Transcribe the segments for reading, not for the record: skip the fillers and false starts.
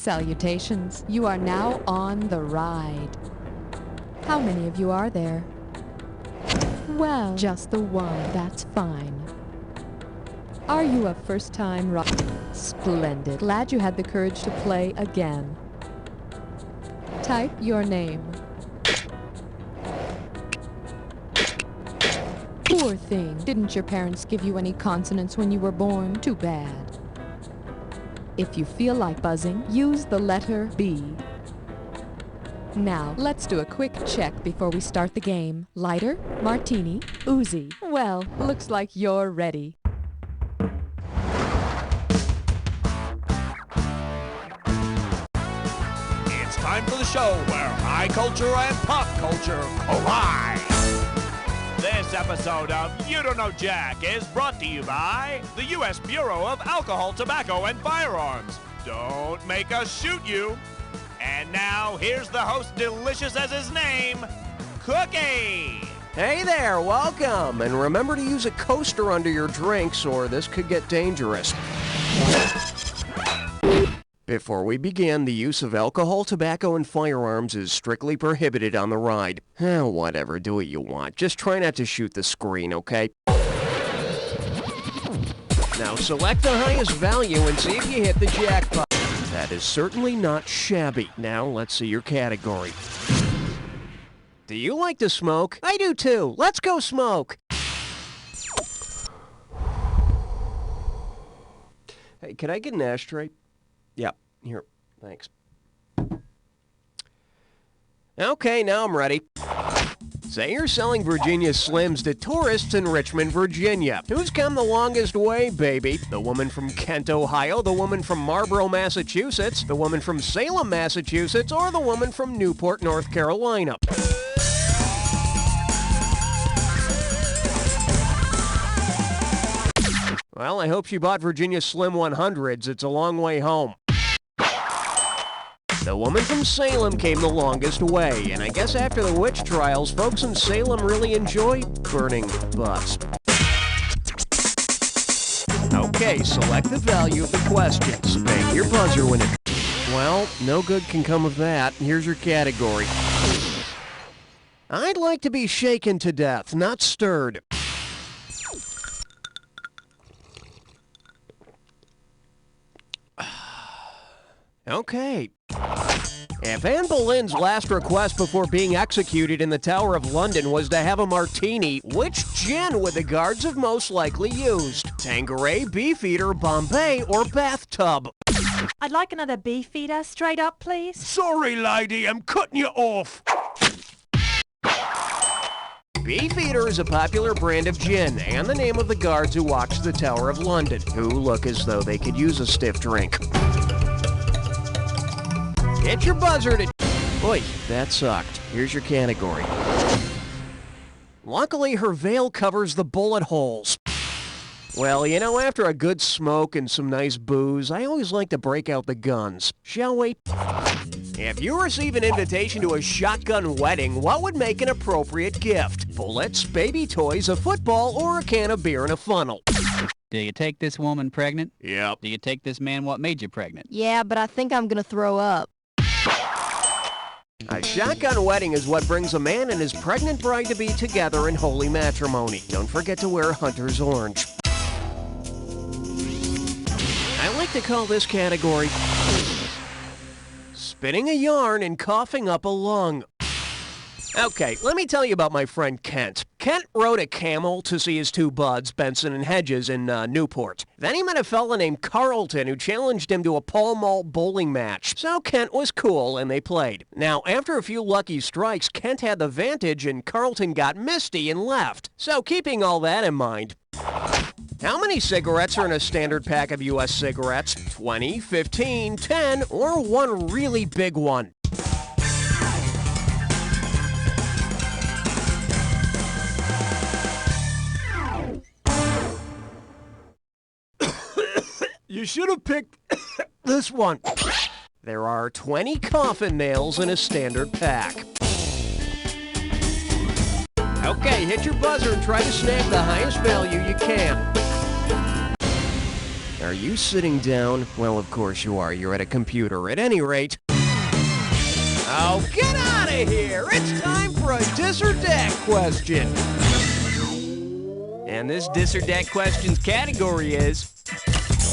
Salutations. You are now on the ride. How many of you are there? Well, just the one. That's fine. Are you a first-time rider? Splendid. Glad you had the courage to play again. Type your name. Poor thing. Didn't your parents give you any consonants when you were born? Too bad. If you feel like buzzing, use the letter B. Now, let's do a quick check before we start the game. Lighter, martini, Uzi. Well, looks like you're ready. It's time for the show where high culture and pop culture collide. This episode of You Don't Know Jack is brought to you by the U.S. Bureau of Alcohol, Tobacco, and Firearms. Don't make us shoot you. And now, here's the host, delicious as his name, Cookie. Hey there, welcome. And remember to use a coaster under your drinks or this could get dangerous. Before we begin, the use of alcohol, tobacco, and firearms is strictly prohibited on the ride. Whatever, do what you want. Just try not to shoot the screen, okay? Now select the highest value and see if you hit the jackpot. That is certainly not shabby. Now let's see your category. Do you like to smoke? I do too. Let's go smoke. Hey, can I get an ashtray? Yep, here, thanks. Okay, now I'm ready. Say you're selling Virginia Slims to tourists in Richmond, Virginia. Who's come the longest way, baby? The woman from Kent, Ohio, the woman from Marlborough, Massachusetts, the woman from Salem, Massachusetts, or the woman from Newport, North Carolina? Well, I hope she bought Virginia Slim 100s. It's a long way home. The woman from Salem came the longest way, and I guess after the witch trials, folks in Salem really enjoy burning butts. Okay, select the value of the questions. Bang your buzzer when it... Well, no good can come of that. Here's your category. I'd like to be shaken to death, not stirred. Okay. If Anne Boleyn's last request before being executed in the Tower of London was to have a martini, which gin would the guards have most likely used? Tanqueray, Beefeater, Bombay, or bathtub? I'd like another Beefeater, straight up, please. Sorry, lady, I'm cutting you off. Beefeater is a popular brand of gin and the name of the guards who watch the Tower of London, who look as though they could use a stiff drink. Hit your buzzer to... Oi, that sucked. Here's your category. Luckily, her veil covers the bullet holes. Well, you know, after a good smoke and some nice booze, I always like to break out the guns. Shall we? If you receive an invitation to a shotgun wedding, what would make an appropriate gift? Bullets, baby toys, a football, or a can of beer in a funnel? Do you take this woman pregnant? Yep. Do you take this man what made you pregnant? Yeah, but I think I'm gonna throw up. A shotgun wedding is what brings a man and his pregnant bride-to-be together in holy matrimony. Don't forget to wear hunter's orange. I like to call this category spitting a yarn and coughing up a lung. Okay, let me tell you about my friend Kent. Kent rode a camel to see his two buds, Benson and Hedges, in Newport. Then he met a fella named Carlton who challenged him to a Pall Mall bowling match. So Kent was cool and they played. Now, after a few lucky strikes, Kent had the vantage and Carlton got misty and left. So keeping all that in mind, how many cigarettes are in a standard pack of U.S. cigarettes? 20, 15, 10, or one really big one? You should have picked this one. There are 20 coffin nails in a standard pack. Okay, hit your buzzer and try to snag the highest value you can. Are you sitting down? Well, of course you are. You're at a computer. At any rate... Oh, get out of here! It's time for a dis or dat question. And this dis or dat questions category is...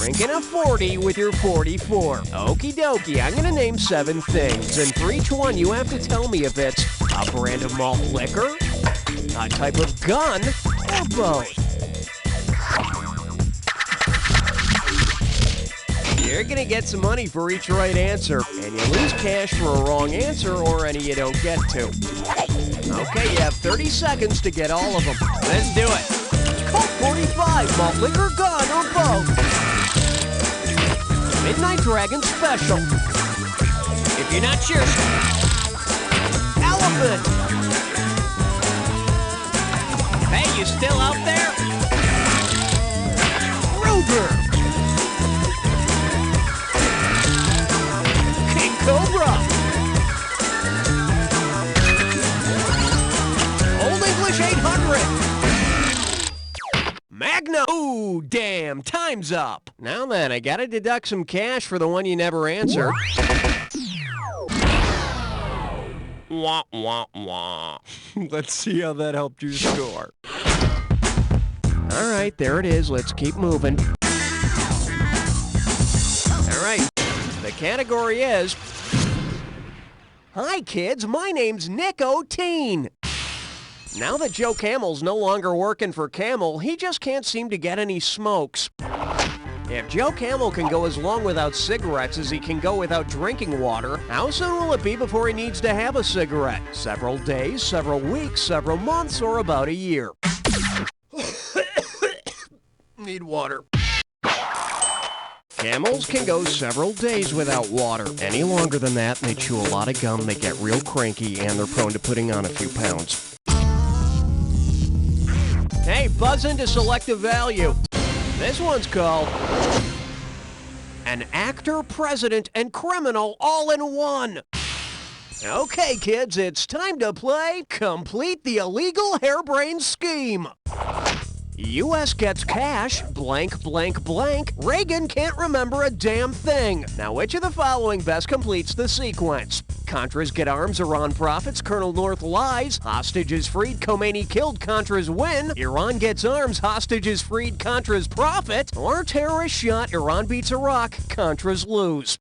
drinking a 40 with your 44. Okie dokie, I'm gonna name 7 things, and for each one you have to tell me if it's a brand of malt liquor, a type of gun, or both. You're gonna get some money for each right answer, and you lose cash for a wrong answer or any you don't get to. Okay, you have 30 seconds to get all of them. Let's do it. Colt 45, malt liquor, gun, or both. Midnight Dragon Special. If you're not sure, Elephant. Hey, you still out there? Ruger. King Cobra. Old English 800. Magna. Ooh, damn, time's up. Now then, I gotta deduct some cash for the one you never answered. Wah, wah, wah. Let's see how that helped you score. All right, there it is. Let's keep moving. All right, the category is... Hi, kids. My name's Nick O'Teen. Now that Joe Camel's no longer working for Camel, he just can't seem to get any smokes. If Joe Camel can go as long without cigarettes as he can go without drinking water, how soon will it be before he needs to have a cigarette? Several days, several weeks, several months, or about a year? Need water. Camels can go several days without water. Any longer than that, they chew a lot of gum, they get real cranky, and they're prone to putting on a few pounds. Hey, buzz into selective value. This one's called An Actor, President, and Criminal All in One. Okay, kids, it's time to play Complete the Illegal Harebrained Scheme. U.S. gets cash, blank, blank, blank. Reagan can't remember a damn thing. Now, which of the following best completes the sequence? Contras get arms, Iran profits, Colonel North lies, hostages freed, Khomeini killed, Contras win, Iran gets arms, hostages freed, Contras profit, or terrorist shot, Iran beats Iraq, Contras lose.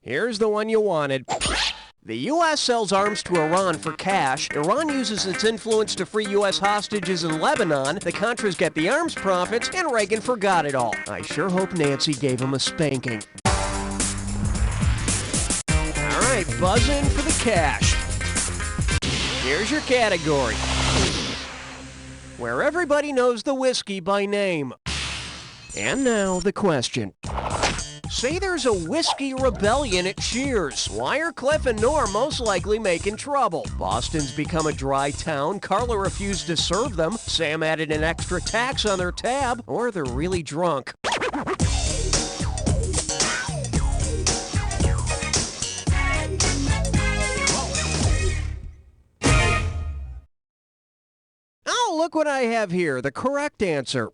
Here's the one you wanted. The U.S. sells arms to Iran for cash. Iran uses its influence to free U.S. hostages in Lebanon. The Contras get the arms profits, and Reagan forgot it all. I sure hope Nancy gave him a spanking. All right, buzz in for the cash. Here's your category. Where everybody knows the whiskey by name. And now the question. Say there's a whiskey rebellion at Cheers. Why are Cliff and Norm most likely making trouble? Boston's become a dry town, Carla refused to serve them, Sam added an extra tax on their tab, or they're really drunk. Oh, look what I have here, the correct answer.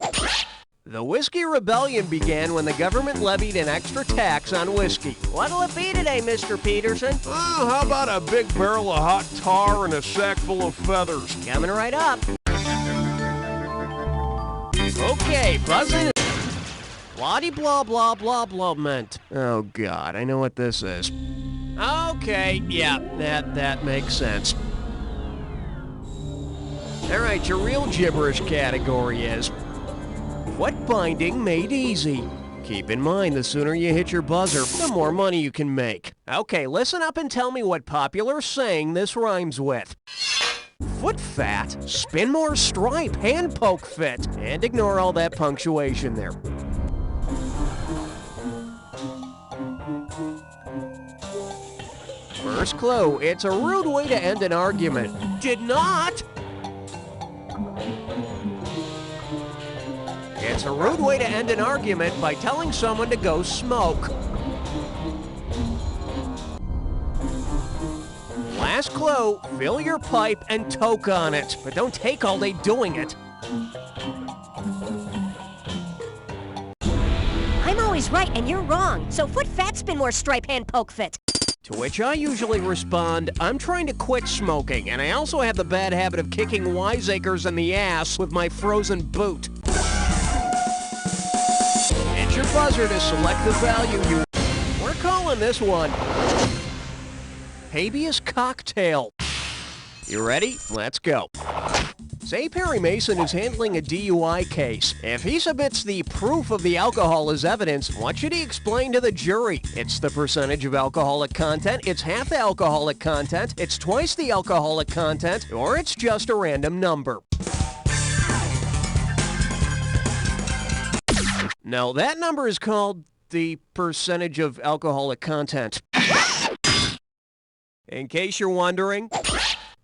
The Whiskey Rebellion began when the government levied an extra tax on whiskey. What'll it be today, Mr. Peterson? Oh, how about a big barrel of hot tar and a sack full of feathers? Coming right up. Okay, buzzing. Blah-de-blah, blah, blah, blah, meant. Oh, God, I know what this is. Okay, yeah, that makes sense. All right, your real gibberish category is... What binding made easy? Keep in mind, the sooner you hit your buzzer, the more money you can make. Okay, listen up and tell me what popular saying this rhymes with. Foot fat, spin more stripe, hand poke fit, and ignore all that punctuation there. First clue, it's a rude way to end an argument. Did not! It's a rude way to end an argument by telling someone to go smoke. Last clue, fill your pipe and toke on it. But don't take all day doing it. I'm always right and you're wrong, so foot fat's been more stripe hand poke fit. To which I usually respond, I'm trying to quit smoking, and I also have the bad habit of kicking wiseacres in the ass with my frozen boot. Hit your buzzer to select the value you... We're calling this one Habeas Cocktail. You ready? Let's go. Say Perry Mason is handling a DUI case. If he submits the proof of the alcohol as evidence, what should he explain to the jury? It's the percentage of alcoholic content, it's half the alcoholic content, it's twice the alcoholic content, or it's just a random number. No, that number is called the percentage of alcoholic content. In case you're wondering,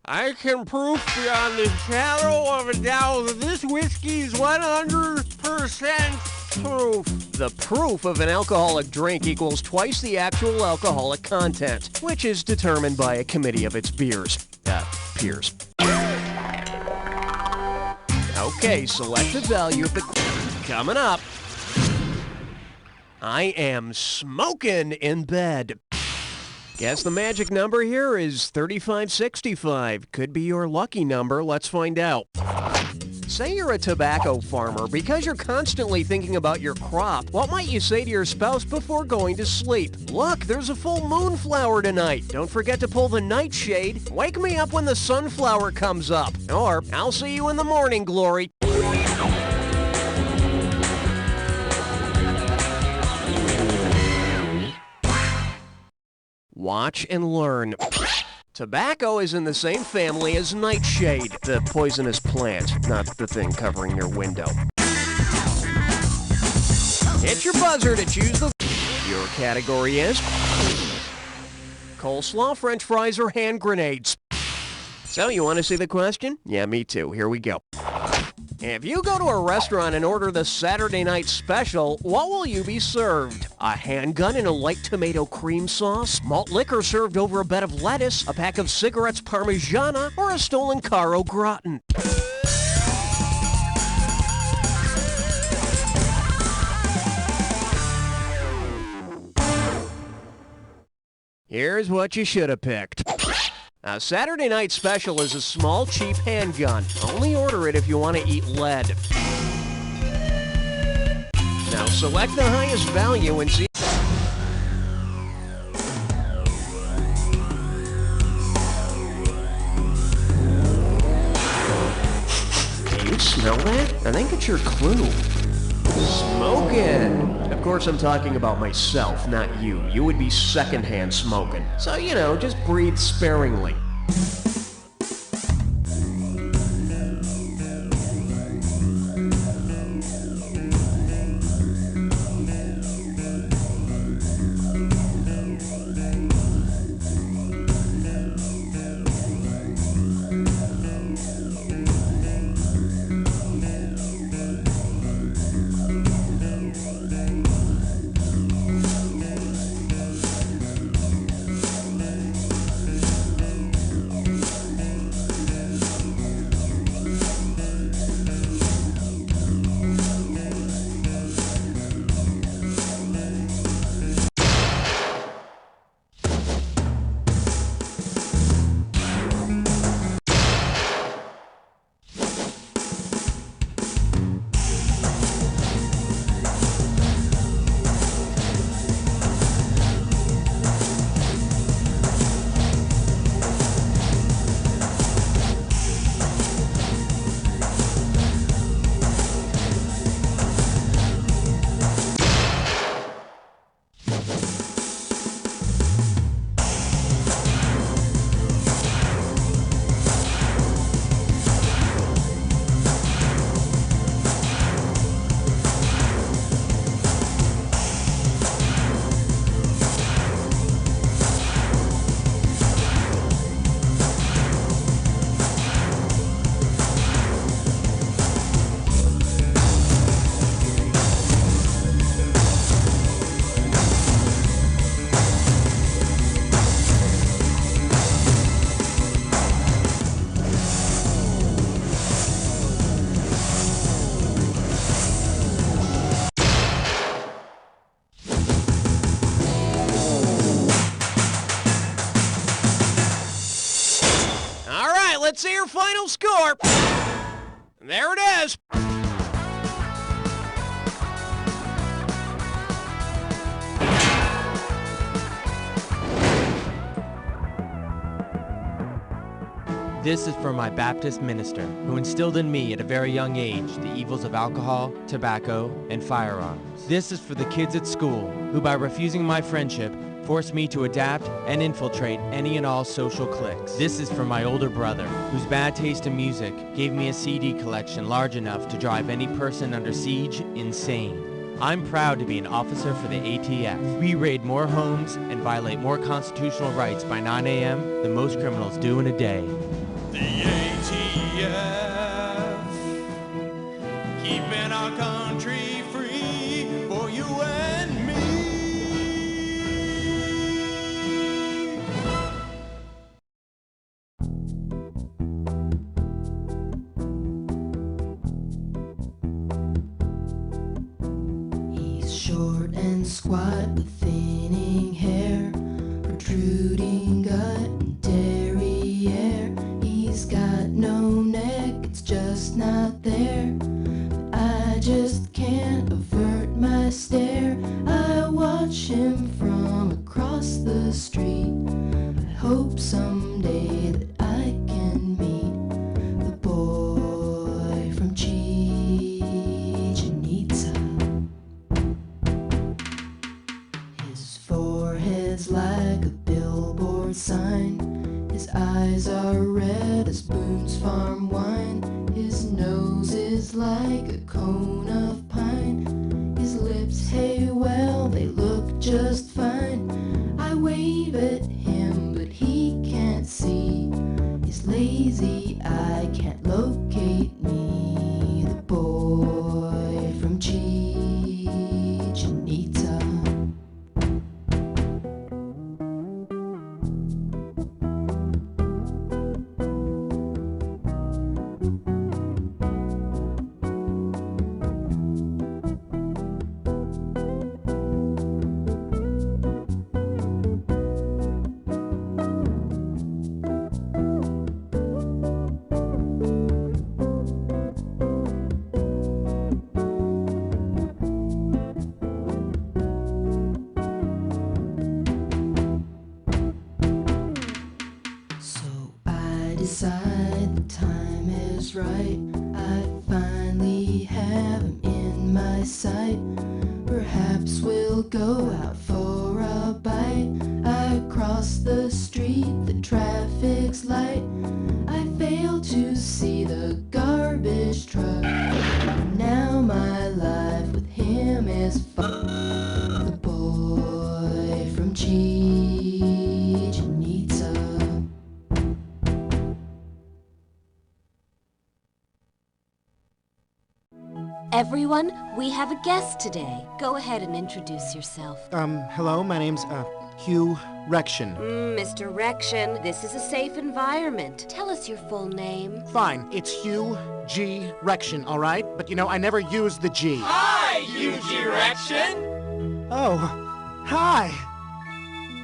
I can prove beyond the shadow of a doubt that this whiskey is 100% proof. The proof of an alcoholic drink equals twice the actual alcoholic content, which is determined by a committee of its peers. Okay, select the value of the... Coming up. I am smoking in bed. Guess the magic number here is 3565. Could be your lucky number. Let's find out. Say you're a tobacco farmer. Because you're constantly thinking about your crop, what might you say to your spouse before going to sleep? Look, there's a full moonflower tonight. Don't forget to pull the nightshade. Wake me up when the sunflower comes up. Or, I'll see you in the morning glory. Watch and learn. Tobacco is in the same family as nightshade, the poisonous plant, not the thing covering your window. Hit your buzzer to choose the... Your category is... coleslaw, french fries, or hand grenades. So, you want to see the question? Yeah, me too. Here we go. If you go to a restaurant and order the Saturday night special, what will you be served? A handgun in a light tomato cream sauce? Malt liquor served over a bed of lettuce? A pack of cigarettes Parmigiana? Or a stolen car au gratin? Here's what you should have picked. A Saturday night special is a small, cheap handgun. Only order it if you want to eat lead. Now select the highest value and see... Can you smell that? I think it's your clue. Smoking! Of course I'm talking about myself, not you. You would be secondhand smoking. So, you know, just breathe sparingly. Let's see your final score. There it is. This is for my Baptist minister, who instilled in me at a very young age the evils of alcohol, tobacco, and firearms. This is for the kids at school, who by refusing my friendship, forced me to adapt and infiltrate any and all social cliques. This is for my older brother, whose bad taste in music gave me a CD collection large enough to drive any person under siege insane. I'm proud to be an officer for the ATF. We raid more homes and violate more constitutional rights by 9 a.m. than most criminals do in a day. The ATF, keeping our country free for you and me. He's short and squat with thinning hair, protruding gut and derriere. He's got no neck, it's just not there. But I just can't avert my stare. I watch him from across the street. I hope someday that I can meet the boy from Chichen Itza. His forehead's like a billboard sign. His eyes are red as Boone's farm wine. His nose is like a cone of pine. His lips, hey, well, they look just fine. I wave at him, but he can't see. His lazy eye can't locate me. The boy from Chichen Itza. Decide the time is right. I finally have him in my sight. Perhaps we'll go out for a bite. I cross the street, the traffic's light. I fail to see the garbage truck. Now my life with him is fun. The boy from Chichen Itza. Everyone, we have a guest today. Go ahead and introduce yourself. Hello, my name's, Hugh Rection. Mr. Rection, this is a safe environment. Tell us your full name. Fine, it's Hugh G. Rection, all right? But you know, I never use the G. Hi, Hugh G. Rection. Oh, hi.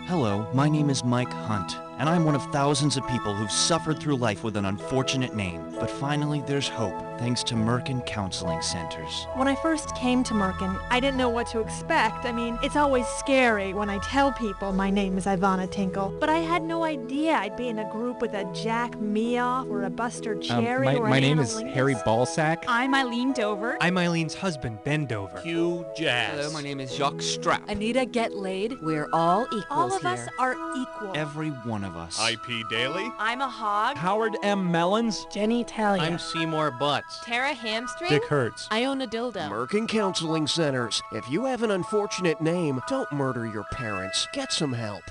Hello, my name is Mike Hunt, and I'm one of thousands of people who've suffered through life with an unfortunate name. But finally, there's hope, thanks to Merkin Counseling Centers. When I first came to Merkin, I didn't know what to expect. I mean, it's always scary when I tell people my name is Ivana Tinkle, but I had no idea I'd be in a group with a Jack Meoff or a Buster Cherry or my name Anna is Lingus. Harry Ballsack. I'm Eileen Dover. I'm Eileen's husband, Ben Dover. Hugh Jazz. Hello, my name is Jacques Strap. Anita Get Laid. We're all equals All of here. us are equal. Every one of us. IP Daily. I'm a hog. Howard M. Mellons. Jenny Talia. I'm Seymour Butts. Tara Hamstring. Dick Hertz. I own a dildo. Merkin Counseling Centers. If you have an unfortunate name, don't murder your parents. Get some help.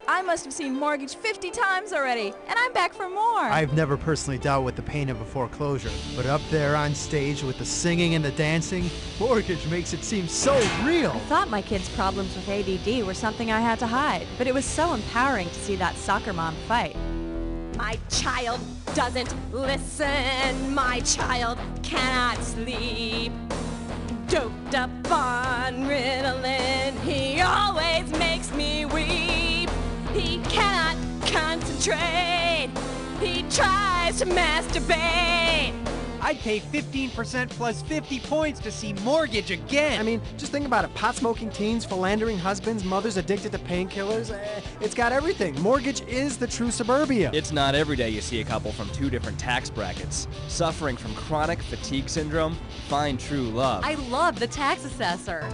I must have seen Mortgage 50 times already, and I'm back for more. I've never personally dealt with the pain of a foreclosure, but up there on stage with the singing and the dancing, Mortgage makes it seem so real. I thought my kids' problems with ADD were something I had to hide, but it was so empowering to see that soccer mom fight. My child doesn't listen. My child cannot sleep. Doped up on Ritalin, he always makes me weep. He cannot concentrate. He tries to masturbate. I'd pay 15% plus 50 points to see Mortgage again. I mean, just think about it. Pot-smoking teens, philandering husbands, mothers addicted to painkillers. It's got everything. Mortgage is the true suburbia. It's not every day you see a couple from 2 different tax brackets. Suffering from chronic fatigue syndrome, find true love. I love the tax assessor.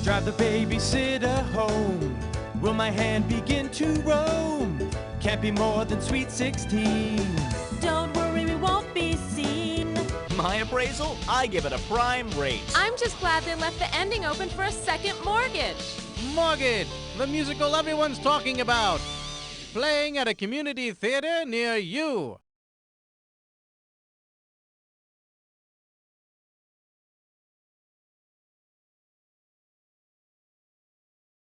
Drive the babysitter home. Will my hand begin to roam? Can't be more than sweet 16. Don't worry, we won't be seen. My appraisal? I give it a prime rate. I'm just glad they left the ending open for a second mortgage. Mortgage, the musical everyone's talking about. Playing at a community theater near you.